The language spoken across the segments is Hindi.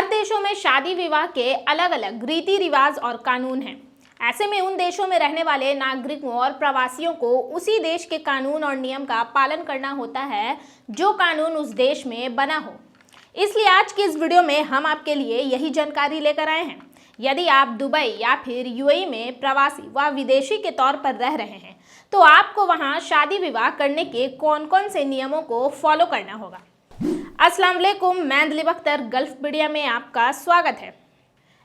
हर देशों में शादी विवाह के अलग अलग रीति रिवाज और कानून हैं। ऐसे में उन देशों में रहने वाले नागरिकों और प्रवासियों को उसी देश के कानून और नियम का पालन करना होता है जो कानून उस देश में बना हो। इसलिए आज की इस वीडियो में हम आपके लिए यही जानकारी लेकर आए हैं। यदि आप दुबई या फिर यूएई में प्रवासी व विदेशी के तौर पर रह रहे हैं तो आपको वहां शादी विवाह करने के कौन कौन से नियमों को फॉलो करना होगा। अस्सलाम वालेकुम, मैं दिलीप अख्तर गल्फ मीडिया में आपका स्वागत है।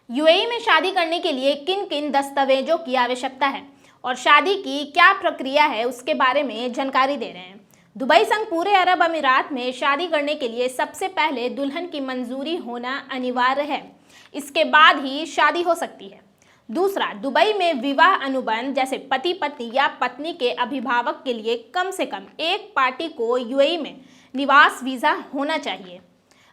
यूएई में शादी करने के लिए किन किन दस्तावेजों की आवश्यकता है और शादी की क्या प्रक्रिया है उसके बारे में जानकारी दे रहे हैं। दुबई संग पूरे अरब अमीरात में शादी करने के लिए सबसे पहले दुल्हन की मंजूरी होना अनिवार्य है, इसके बाद ही शादी हो सकती है। दूसरा, दुबई में विवाह अनुबंध जैसे पति पत्नी या पत्नी के अभिभावक के लिए कम से कम एक पार्टी को यूएई में निवास वीज़ा होना चाहिए।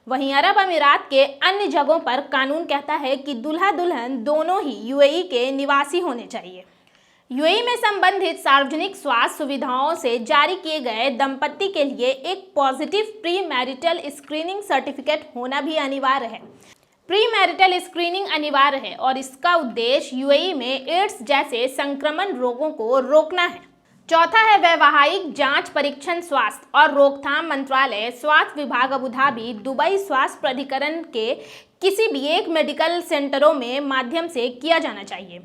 वहीं अरब अमीरात के अन्य जगहों पर कानून कहता है कि दूल्हा दुल्हन दोनों ही यूएई के निवासी होने चाहिए। यूएई में संबंधित सार्वजनिक स्वास्थ्य सुविधाओं से जारी किए गए दंपत्ति के लिए एक positive pre marital screening certificate होना भी अनिवार्य है। प्री मैरिटल स्क्रीनिंग अनिवार्य है और इसका उद्देश्य यूएई में एड्स जैसे संक्रमण रोगों को रोकना है। चौथा है वैवाहिक जांच परीक्षण। स्वास्थ्य और रोकथाम मंत्रालय स्वास्थ्य विभाग अबू धाबी दुबई स्वास्थ्य प्राधिकरण के किसी भी एक मेडिकल सेंटरों में माध्यम से किया जाना चाहिए।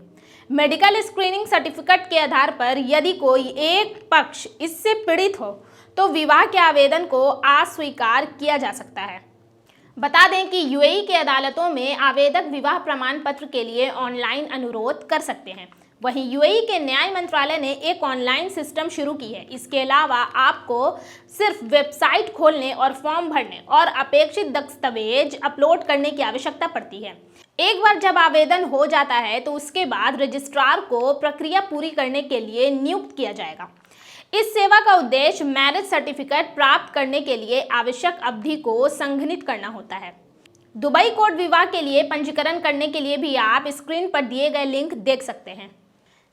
मेडिकल स्क्रीनिंग सर्टिफिकेट के आधार पर यदि कोई एक पक्ष इससे पीड़ित हो तो विवाह के आवेदन को अस्वीकार किया जा सकता है। बता दें कि यूएई के अदालतों में आवेदक विवाह प्रमाण पत्र के लिए ऑनलाइन अनुरोध कर सकते हैं। वहीं यूएई के न्याय मंत्रालय ने एक ऑनलाइन सिस्टम शुरू की है। इसके अलावा आपको सिर्फ वेबसाइट खोलने और फॉर्म भरने और अपेक्षित दस्तावेज अपलोड करने की आवश्यकता पड़ती है। एक बार जब आवेदन हो जाता है तो उसके बाद रजिस्ट्रार को प्रक्रिया पूरी करने के लिए नियुक्त किया जाएगा। इस सेवा का उद्देश्य मैरिज सर्टिफिकेट प्राप्त करने के लिए आवश्यक अवधि को संघनित करना होता है। दुबई कोर्ट विवाह के लिए पंजीकरण करने के लिए भी आप स्क्रीन पर दिए गए लिंक देख सकते हैं।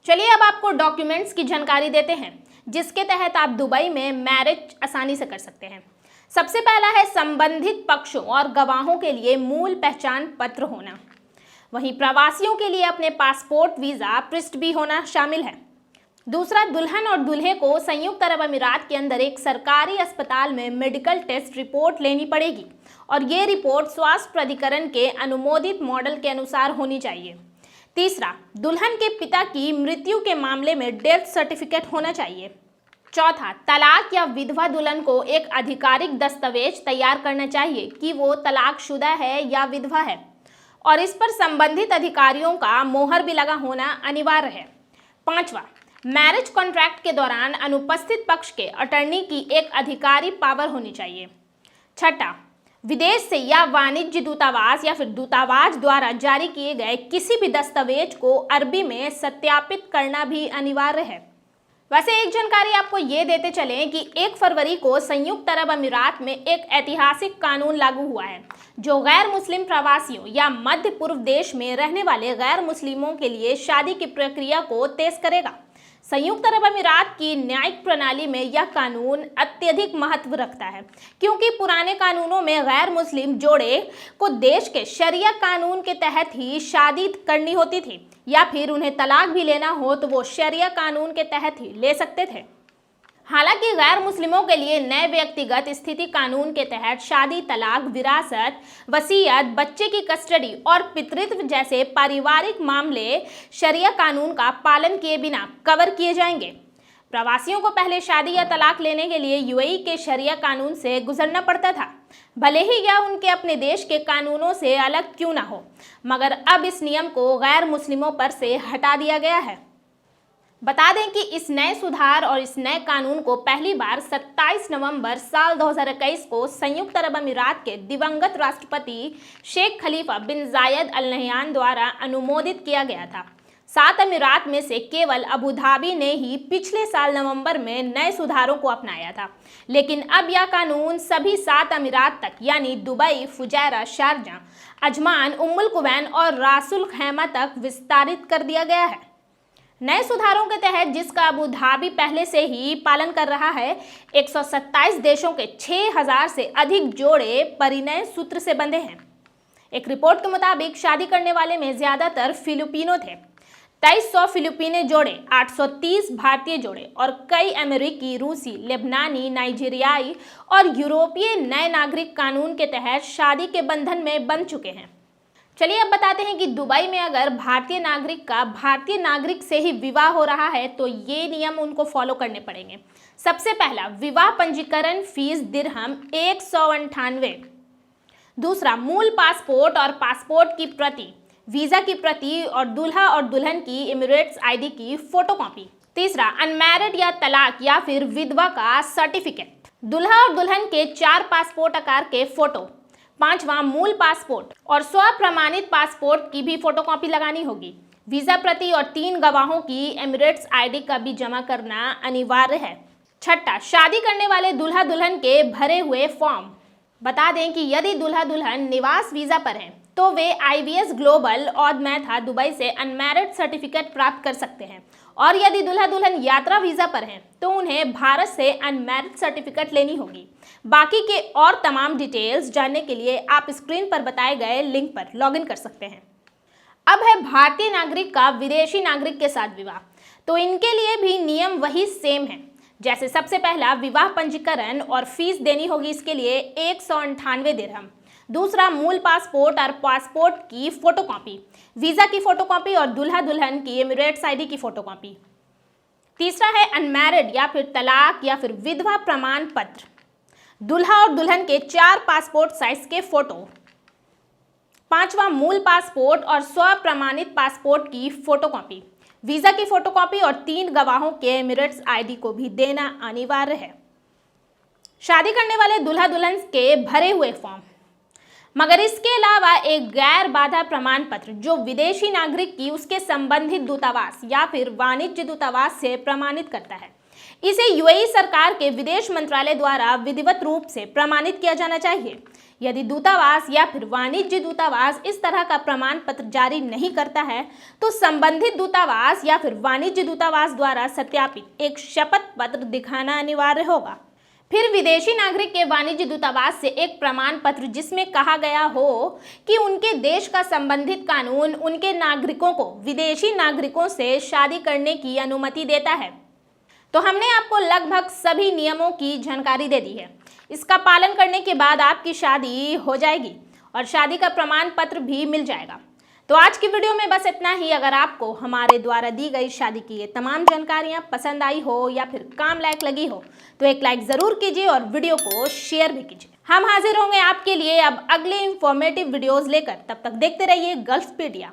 चलिए अब आपको डॉक्यूमेंट्स की जानकारी देते हैं जिसके तहत आप दुबई में मैरिज आसानी से कर सकते हैं। सबसे पहला है संबंधित पक्षों और गवाहों के लिए मूल पहचान पत्र होना। वहीं प्रवासियों के लिए अपने पासपोर्ट वीज़ा पृष्ठ भी होना शामिल है। दूसरा, दुल्हन और दूल्हे को संयुक्त अरब अमीरात के अंदर एक सरकारी अस्पताल में मेडिकल टेस्ट रिपोर्ट लेनी पड़ेगी और ये रिपोर्ट स्वास्थ्य प्राधिकरण के अनुमोदित मॉडल के अनुसार होनी चाहिए। तीसरा, दुल्हन के पिता की मृत्यु के मामले में डेथ सर्टिफिकेट होना चाहिए। चौथा, तलाक या विधवा दुल्हन को एक आधिकारिक दस्तावेज तैयार करना चाहिए कि वो तलाकशुदा है या विधवा है और इस पर संबंधित अधिकारियों का मोहर भी लगा होना अनिवार्य है। पांचवा, मैरिज कॉन्ट्रैक्ट के दौरान अनुपस्थित पक्ष के अटर्नी की एक अधिकारी पावर होनी चाहिए। छठा, विदेश से या वाणिज्य दूतावास या फिर दूतावास द्वारा जारी किए गए किसी भी दस्तावेज को अरबी में सत्यापित करना भी अनिवार्य है। वैसे एक जानकारी आपको ये देते चलें कि 1 फरवरी को संयुक्त अरब अमीरात में एक ऐतिहासिक कानून लागू हुआ है जो गैर मुस्लिम प्रवासियों या मध्य पूर्व देश में रहने वाले गैर मुस्लिमों के लिए शादी की प्रक्रिया को तेज करेगा। संयुक्त अरब अमीरात की न्यायिक प्रणाली में यह कानून अत्यधिक महत्व रखता है क्योंकि पुराने कानूनों में गैर मुस्लिम जोड़े को देश के शरिया कानून के तहत ही शादी करनी होती थी या फिर उन्हें तलाक भी लेना हो तो वो शरिया कानून के तहत ही ले सकते थे। हालांकि गैर मुस्लिमों के लिए नए व्यक्तिगत स्थिति कानून के तहत शादी, तलाक, विरासत, वसीयत, बच्चे की कस्टडी और पितृत्व जैसे पारिवारिक मामले शरिया कानून का पालन किए बिना कवर किए जाएंगे। प्रवासियों को पहले शादी या तलाक लेने के लिए यूएई के शरिया कानून से गुजरना पड़ता था, भले ही यह उनके अपने देश के कानूनों से अलग क्यों ना हो, मगर अब इस नियम को गैर मुस्लिमों पर से हटा दिया गया है। बता दें कि इस नए सुधार और इस नए कानून को पहली बार 27 नवंबर साल 2021 को संयुक्त अरब अमीरात के दिवंगत राष्ट्रपति शेख खलीफा बिन जायद अल नहयान द्वारा अनुमोदित किया गया था। 7 अमीरात में से केवल अबू धाबी ने ही पिछले साल नवंबर में नए सुधारों को अपनाया था, लेकिन अब यह कानून सभी 7 अमीरात तक यानी Dubai, Fujairah, Sharjah, Ajman, Umm al Quwain और रासुल खैमा तक विस्तारित कर दिया गया है। नए सुधारों के तहत जिसका अबू धाबी पहले से ही पालन कर रहा है, 127 देशों के 6000 से अधिक जोड़े परिणय सूत्र से बंधे हैं। एक रिपोर्ट के मुताबिक शादी करने वाले में ज्यादातर फिलिपिनो थे। 2300 फिलिपीनी जोड़े, 830 भारतीय जोड़े और कई अमेरिकी, रूसी, लेबनानी, नाइजीरियाई और यूरोपीय नए नागरिक कानून के तहत शादी के बंधन में बंध चुके हैं। चलिए अब बताते हैं कि दुबई में अगर भारतीय नागरिक का भारतीय नागरिक से ही विवाह हो रहा है तो ये नियम उनको फॉलो करने पड़ेंगे। सबसे पहला, विवाह पंजीकरण फीस दिरहम 198। दूसरा, मूल पासपोर्ट और पासपोर्ट की प्रति, वीजा की प्रति और दूल्हा और दुल्हन की एमिरेट्स आईडी की फोटोकॉपी। तीसरा, अनमैरिड या तलाक या फिर विधवा का सर्टिफिकेट। दूल्हा और दुल्हन के 4 पासपोर्ट आकार के फोटो। पांचवा, मूल पासपोर्ट और स्व प्रमाणित पासपोर्ट की भी फोटोकॉपी लगानी होगी। वीजा प्रति और 3 गवाहों की एमिरेट्स आईडी का भी जमा करना अनिवार्य है। छठा, शादी करने वाले दूल्हा दुल्हन के भरे हुए फॉर्म। बता दें कि यदि दूल्हा दुल्हन निवास वीजा पर हैं तो वे IVS ग्लोबल ऑड मैथा दुबई से अनमैरिड सर्टिफिकेट प्राप्त कर सकते हैं और यदि दूल्हा दुल्हन यात्रा वीजा पर हैं तो उन्हें भारत से अनमैरिड सर्टिफिकेट लेनी होगी। बाकी के और तमाम डिटेल्स जानने के लिए आप स्क्रीन पर बताए गए लिंक पर लॉगिन कर सकते हैं। अब है भारतीय नागरिक का विदेशी नागरिक के साथ विवाह, तो इनके लिए भी नियम वही सेम है। जैसे सबसे पहला, विवाह पंजीकरण और फीस देनी होगी इसके लिए 198 दिरहम। दूसरा, मूल पासपोर्ट और पासपोर्ट की फोटोकॉपी, वीजा की फोटोकॉपी और दूल्हा दुल्हन की एमिरेट्स आईडी की फोटोकॉपी। तीसरा है अनमैरिड या फिर तलाक या फिर विधवा प्रमाण पत्र, दूल्हा और दुल्हन के 4 पासपोर्ट साइज के फोटो। पांचवा, मूल पासपोर्ट और स्व प्रमाणित पासपोर्ट की फोटोकॉपी, वीजा की फोटोकॉपी और 3 गवाहों के एमिरेट्स आईडी को भी देना अनिवार्य है। शादी करने वाले दूल्हा दुल्हन के भरे हुए फॉर्म, मगर इसके अलावा एक गैर बाधा प्रमाण पत्र जो विदेशी नागरिक की उसके संबंधित दूतावास या फिर वाणिज्य दूतावास से प्रमाणित करता है। इसे UAE सरकार के विदेश मंत्रालय द्वारा विधिवत रूप से प्रमाणित किया जाना चाहिए। यदि दूतावास या फिर वाणिज्य दूतावास इस तरह का प्रमाण पत्र जारी नहीं करता है तो संबंधित दूतावास या फिर वाणिज्य दूतावास द्वारा सत्यापित एक शपथ पत्र दिखाना अनिवार्य होगा। फिर विदेशी नागरिक के वाणिज्य दूतावास से एक प्रमाण पत्र जिसमें कहा गया हो कि उनके देश का संबंधित कानून उनके नागरिकों को विदेशी नागरिकों से शादी करने की अनुमति देता है। तो हमने आपको लगभग सभी नियमों की जानकारी दे दी है। इसका पालन करने के बाद आपकी शादी हो जाएगी और शादी का प्रमाण पत्र भी मिल जाएगा। तो आज की वीडियो में बस इतना ही। अगर आपको हमारे द्वारा दी गई शादी की ये तमाम जानकारियां पसंद आई हो या फिर काम लायक लगी हो तो एक लाइक ज़रूर कीजिए और वीडियो को शेयर भी कीजिए। हम हाजिर होंगे आपके लिए अब अगले इंफॉर्मेटिव वीडियोज़ लेकर। तब तक देखते रहिए गल्फपीडिया।